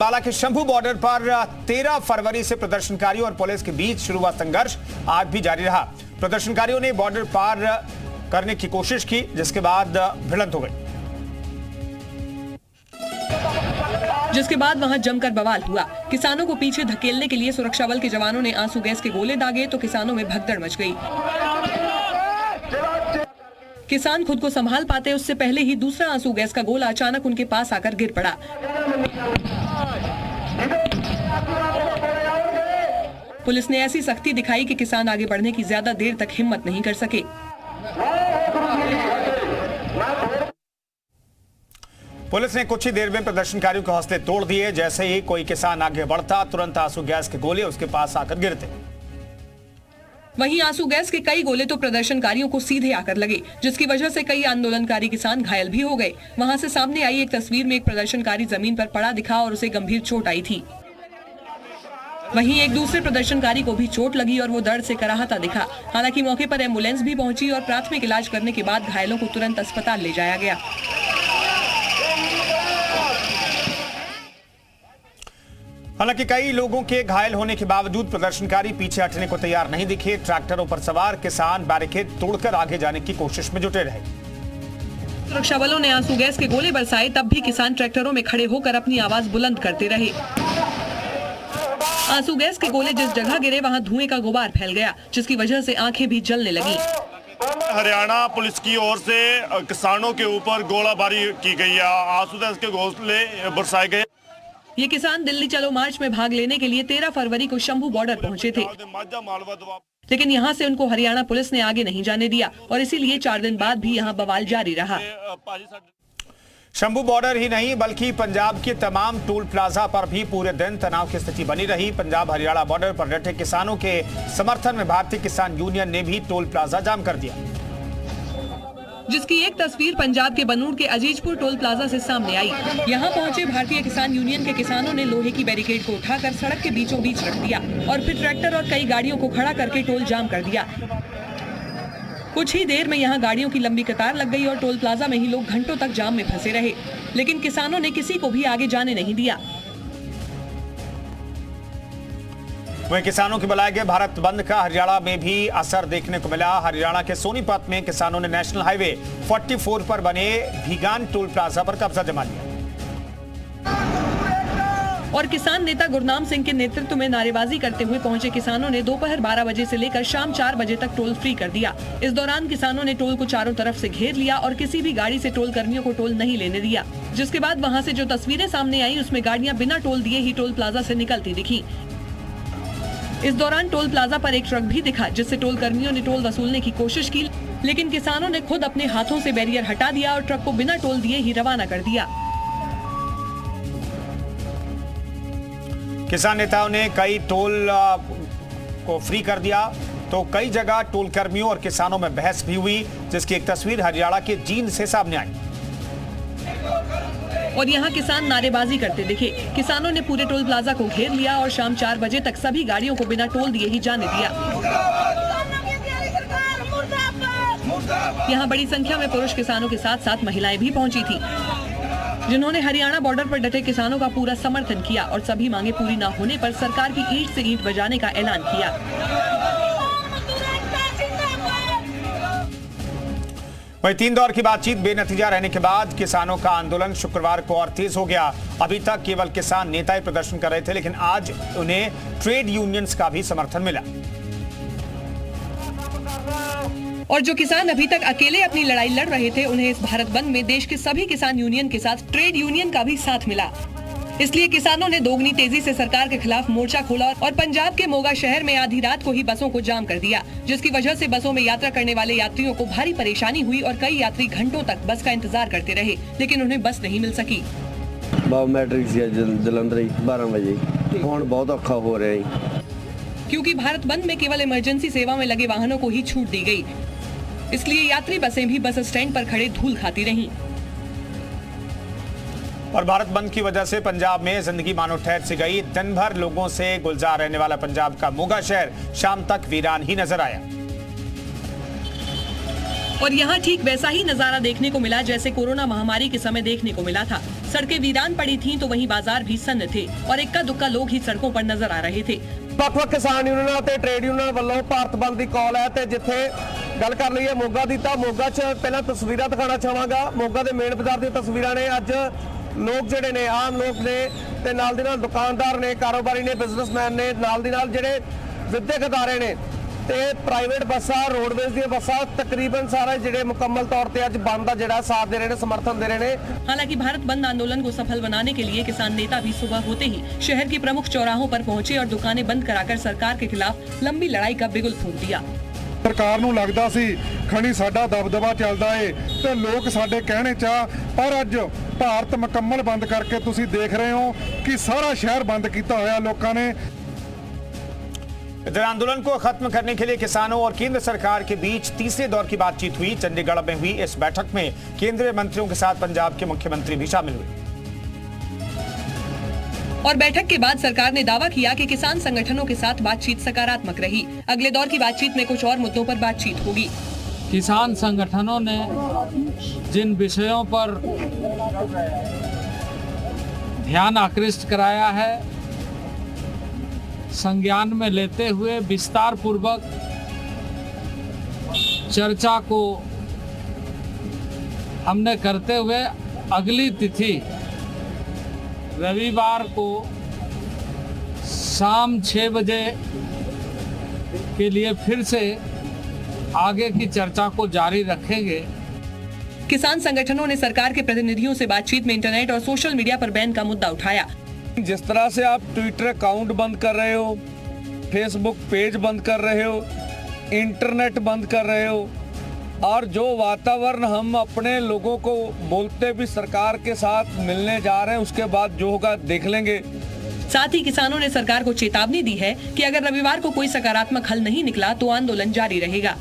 अंबाला के शंभू बॉर्डर पर 13 फरवरी से प्रदर्शनकारियों और पुलिस के बीच शुरू हुआ संघर्ष आज भी जारी रहा। प्रदर्शनकारियों ने बॉर्डर पार करने की कोशिश की, जिसके बाद भिड़ंत हो गई, जिसके बाद वहां जमकर बवाल हुआ। किसानों को पीछे धकेलने के लिए सुरक्षा बल के जवानों ने आंसू गैस के गोले दागे तो किसानों में भगदड़ मच गई। किसान खुद को संभाल पाते उससे पहले ही दूसरा आंसू गैस का गोला अचानक उनके पास आकर गिर पड़ा। पुलिस ने ऐसी सख्ती दिखाई कि किसान आगे बढ़ने की ज्यादा देर तक हिम्मत नहीं कर सके। पुलिस ने कुछ ही देर में प्रदर्शनकारियों के हौसले तोड़ दिए। जैसे ही कोई किसान आगे बढ़ता, तुरंत आंसू गैस के गोले उसके पास आकर गिरते। वहीं आंसू गैस के कई गोले तो प्रदर्शनकारियों को सीधे आकर लगे, जिसकी वजह से कई आंदोलनकारी किसान घायल भी हो गए। वहां से सामने आई एक तस्वीर में एक प्रदर्शनकारी जमीन पर पड़ा दिखा और उसे गंभीर चोट आई थी। वहीं एक दूसरे प्रदर्शनकारी को भी चोट लगी और वो दर्द से कराहता दिखा। हालांकि मौके पर एम्बुलेंस भी पहुंची और प्राथमिक इलाज करने के बाद घायलों को तुरंत अस्पताल ले जाया गया। हालांकि कई लोगों के घायल होने के बावजूद प्रदर्शनकारी पीछे हटने को तैयार नहीं दिखे। ट्रैक्टरों पर सवार किसान बैरिकेड तोड़कर आगे जाने की कोशिश में जुटे रहे। सुरक्षा बलों ने आंसू गैस के गोले बरसाए, तब भी किसान ट्रैक्टरों में खड़े होकर अपनी आवाज बुलंद करते रहे। आंसू गैस के गोले जिस जगह गिरे वहां धुएं का गुबार फैल गया, जिसकी वजह से आंखें भी जलने लगी। हरियाणा पुलिस की ओर से किसानों के ऊपर गोलाबारी की गई है। आंसू गैस के गोले बरसाए गए। ये किसान दिल्ली चलो मार्च में भाग लेने के लिए 13 फरवरी को शंभू बॉर्डर पहुंचे थे, लेकिन यहां से उनको हरियाणा पुलिस ने आगे नहीं जाने दिया और इसीलिए 4 दिन बाद भी यहां बवाल जारी रहा। शंभू बॉर्डर ही नहीं बल्कि पंजाब के तमाम टोल प्लाजा पर भी पूरे दिन तनाव की स्थिति बनी रही। पंजाब हरियाणा बॉर्डर पर डटे किसानों के समर्थन में भारतीय किसान यूनियन ने भी टोल प्लाजा जाम कर दिया, जिसकी एक तस्वीर पंजाब के बनूड़ के अजीजपुर टोल प्लाजा से सामने आई। यहां पहुंचे भारतीय किसान यूनियन के किसानों ने लोहे की बैरिकेड को उठाकर सड़क के बीचों बीच रख दिया और फिर ट्रैक्टर और कई गाड़ियों को खड़ा करके टोल जाम कर दिया। कुछ ही देर में यहां गाड़ियों की लंबी कतार लग गई और टोल प्लाजा में ही लोग घंटों तक जाम में फंसे रहे, लेकिन किसानों ने किसी को भी आगे जाने नहीं दिया। वहीं किसानों के बुलाए गए भारत बंद का हरियाणा में भी असर देखने को मिला। हरियाणा के सोनीपत में किसानों ने नेशनल हाईवे 44 पर बने भीगान टोल प्लाजा पर कब्जा जमा लिया और किसान नेता गुरनाम सिंह के नेतृत्व में नारेबाजी करते हुए पहुंचे किसानों ने दोपहर 12 बजे से लेकर शाम 4 बजे तक टोल फ्री कर दिया। इस दौरान किसानों ने टोल को चारों तरफ से घेर लिया और किसी भी गाड़ी से टोल कर्मियों को टोल नहीं लेने दिया। जिसके बाद वहां से जो तस्वीरें सामने आई उसमें गाड़ियां बिना टोल दिए ही टोल प्लाजा से निकलती दिखी। इस दौरान टोल प्लाजा पर एक ट्रक भी दिखा, जिससे टोल कर्मियों ने टोल वसूलने की कोशिश की, लेकिन किसानों ने खुद अपने हाथों से बैरियर हटा दिया और ट्रक को बिना टोल दिए ही रवाना कर दिया। किसान नेताओं ने कई टोल को फ्री कर दिया तो कई जगह टोल कर्मियों और किसानों में बहस भी हुई, जिसकी एक तस्वीर हरियाणा के जींद से सामने आई और यहाँ किसान नारेबाजी करते दिखे। किसानों ने पूरे टोल प्लाजा को घेर लिया और शाम 4 बजे तक सभी गाड़ियों को बिना टोल दिए ही जाने दिया। यहाँ बड़ी संख्या में पुरुष किसानों के साथ साथ महिलाएं भी पहुंची थी, जिन्होंने हरियाणा बॉर्डर पर डटे किसानों का पूरा समर्थन किया और सभी मांगे पूरी न होने पर सरकार की ईंट से ईंट बजाने का ऐलान किया। वहीं 3 दौर की बातचीत बेनतीजा रहने के बाद किसानों का आंदोलन शुक्रवार को और तेज हो गया। अभी तक केवल किसान नेता ही प्रदर्शन कर रहे थे, लेकिन आज उन्हें ट्रेड यूनियंस का भी समर्थन मिला। और जो किसान अभी तक अकेले अपनी लड़ाई लड़ रहे थे, उन्हें इस भारत बंद में देश के सभी किसान यूनियन के साथ ट्रेड यूनियन का भी साथ मिला। इसलिए किसानों ने दोगुनी तेजी से सरकार के खिलाफ मोर्चा खोला और पंजाब के मोगा शहर में आधी रात को ही बसों को जाम कर दिया, जिसकी वजह से बसों में यात्रा करने वाले यात्रियों को भारी परेशानी हुई और कई यात्री घंटों तक बस का इंतजार करते रहे, लेकिन उन्हें बस नहीं मिल सकी। मैट्रिक जलंधर 12 बजे बहुत औखा हो रहा है, क्योंकि भारत बंद में केवल इमरजेंसी सेवा में लगे वाहनों को ही छूट दी गई। इसलिए यात्री बसें भी बस स्टैंड पर खड़े धूल खाती रहीं। और भारत बंद की वजह से पंजाब में जिंदगी मानो ठहर सी गई। दिन भर लोगों से गुलजार रहने वाला पंजाब का मोगा शहर शाम तक वीरान ही नजर आया। और यहाँ ठीक वैसा ही नजारा देखने को मिला जैसे कोरोना महामारी के समय देखने को मिला था। सड़कें वीरान पड़ी थीं तो वहीं बाजार भी सन्न थे और इक्का दुक्का लोग ही सड़कों पर नजर आ रहे थे। ਵੱਖ-ਵੱਖ ਕਿਸਾਨ ਯੂਨੀਅਨਾਂ ਤੇ ਟ੍ਰੇਡ ਯੂਨੀਅਨਾਂ ਵੱਲੋਂ ਭਾਰਤ ਬੰਦ ਦੀ ਕਾਲ ਹੈ ਤੇ ਜਿੱਥੇ ਗੱਲ ਕਰ ਲਈਏ ਮੋਗਾ ਦੀ ਤਾਂ ਮੋਗਾ 'ਚ ਪਹਿਲਾਂ ਤਸਵੀਰਾਂ ਦਿਖਾਣਾ ਚਾਹਾਂਗਾ। ਮੋਗਾ ਦੇ ਮੇਨ ਬਾਜ਼ਾਰ ਦੀਆਂ ਤਸਵੀਰਾਂ ਨੇ। ਅੱਜ ਲੋਕ ਜਿਹੜੇ ਨੇ ਆਮ ਲੋਕ ਨੇ ਤੇ ਨਾਲ ਦੀ ਨਾਲ ਦੁਕਾਨਦਾਰ ਨੇ, ਕਾਰੋਬਾਰੀ ਨੇ, ਬਿਜ਼ਨਸਮੈਨ ਨੇ, ਨਾਲ ਦੀ ਨਾਲ ਜਿਹੜੇ ਵਿਦਿਅਕ ਅਦਾਰੇ ਨੇ ਤੇ ਪ੍ਰਾਈਵੇਟ ਬੱਸਾਂ, ਰੋਡਵੇਜ਼ ਦੀਆਂ ਬੱਸਾਂ ਤਕਰੀਬਨ ਸਾਰੇ ਜਿਹੜੇ ਮੁਕੰਮਲ ਤੌਰ ਤੇ ਅੱਜ ਬੰਦ ਦਾ ਜਿਹੜਾ ਸਾਥ ਦੇ ਰਹੇ ਨੇ, ਸਮर्थन दे रहे हैं। हालांकि भारत बंद आंदोलन को सफल बनाने के लिए किसान नेता भी सुबह होते ही शहर के प्रमुख चौराहों पर पहुंचे और दुकानें बंद कराकर सरकार के खिलाफ लंबी लड़ाई का बिगुल फूंक दिया। सरकार ਨੂੰ ਲੱਗਦਾ ਸੀ ਖਣੀ ਸਾਡਾ ਦਬਦਬਾ ਚੱਲਦਾ ਏ ਤੇ ਲੋਕ ਸਾਡੇ ਕਹਿਣੇ ਚ ਪਰ ਅੱਜ ਭਾਰਤ ਮੁਕੰਮਲ ਬੰਦ ਕਰਕੇ ਤੁਸੀਂ ਦੇਖ ਰਹੇ ਹੋ ਕਿ ਸਾਰਾ ਸ਼ਹਿਰ ਬੰਦ ਕੀਤਾ ਹੋਇਆ ਲੋਕਾਂ ਨੇ। इधर आंदोलन को खत्म करने के लिए किसानों और केंद्र सरकार के बीच तीसरे दौर की बातचीत हुई। चंडीगढ़ में हुई इस बैठक में केंद्रीय मंत्रियों के साथ पंजाब के मुख्यमंत्री भी शामिल हुए और बैठक के बाद सरकार ने दावा किया कि किसान संगठनों के साथ बातचीत सकारात्मक रही। अगले दौर की बातचीत में कुछ और मुद्दों पर बातचीत होगी। किसान संगठनों ने जिन विषयों पर ध्यान आकृष्ट कराया है, संज्ञान में लेते हुए विस्तार पूर्वक चर्चा को हमने करते हुए अगली तिथि रविवार को शाम 6 बजे के लिए फिर से आगे की चर्चा को जारी रखेंगे। किसान संगठनों ने सरकार के प्रतिनिधियों से बातचीत में इंटरनेट और सोशल मीडिया पर बैन का मुद्दा उठाया। जिस तरह से आप ट्विटर अकाउंट बंद कर रहे हो, फेसबुक पेज बंद कर रहे हो, इंटरनेट बंद कर रहे हो और जो वातावरण हम अपने लोगों को बोलते भी सरकार के साथ मिलने जा रहे हैं, उसके बाद जो होगा देख लेंगे। साथ ही किसानों ने सरकार को चेतावनी दी है कि अगर रविवार को कोई सकारात्मक हल नहीं निकला तो आंदोलन जारी रहेगा।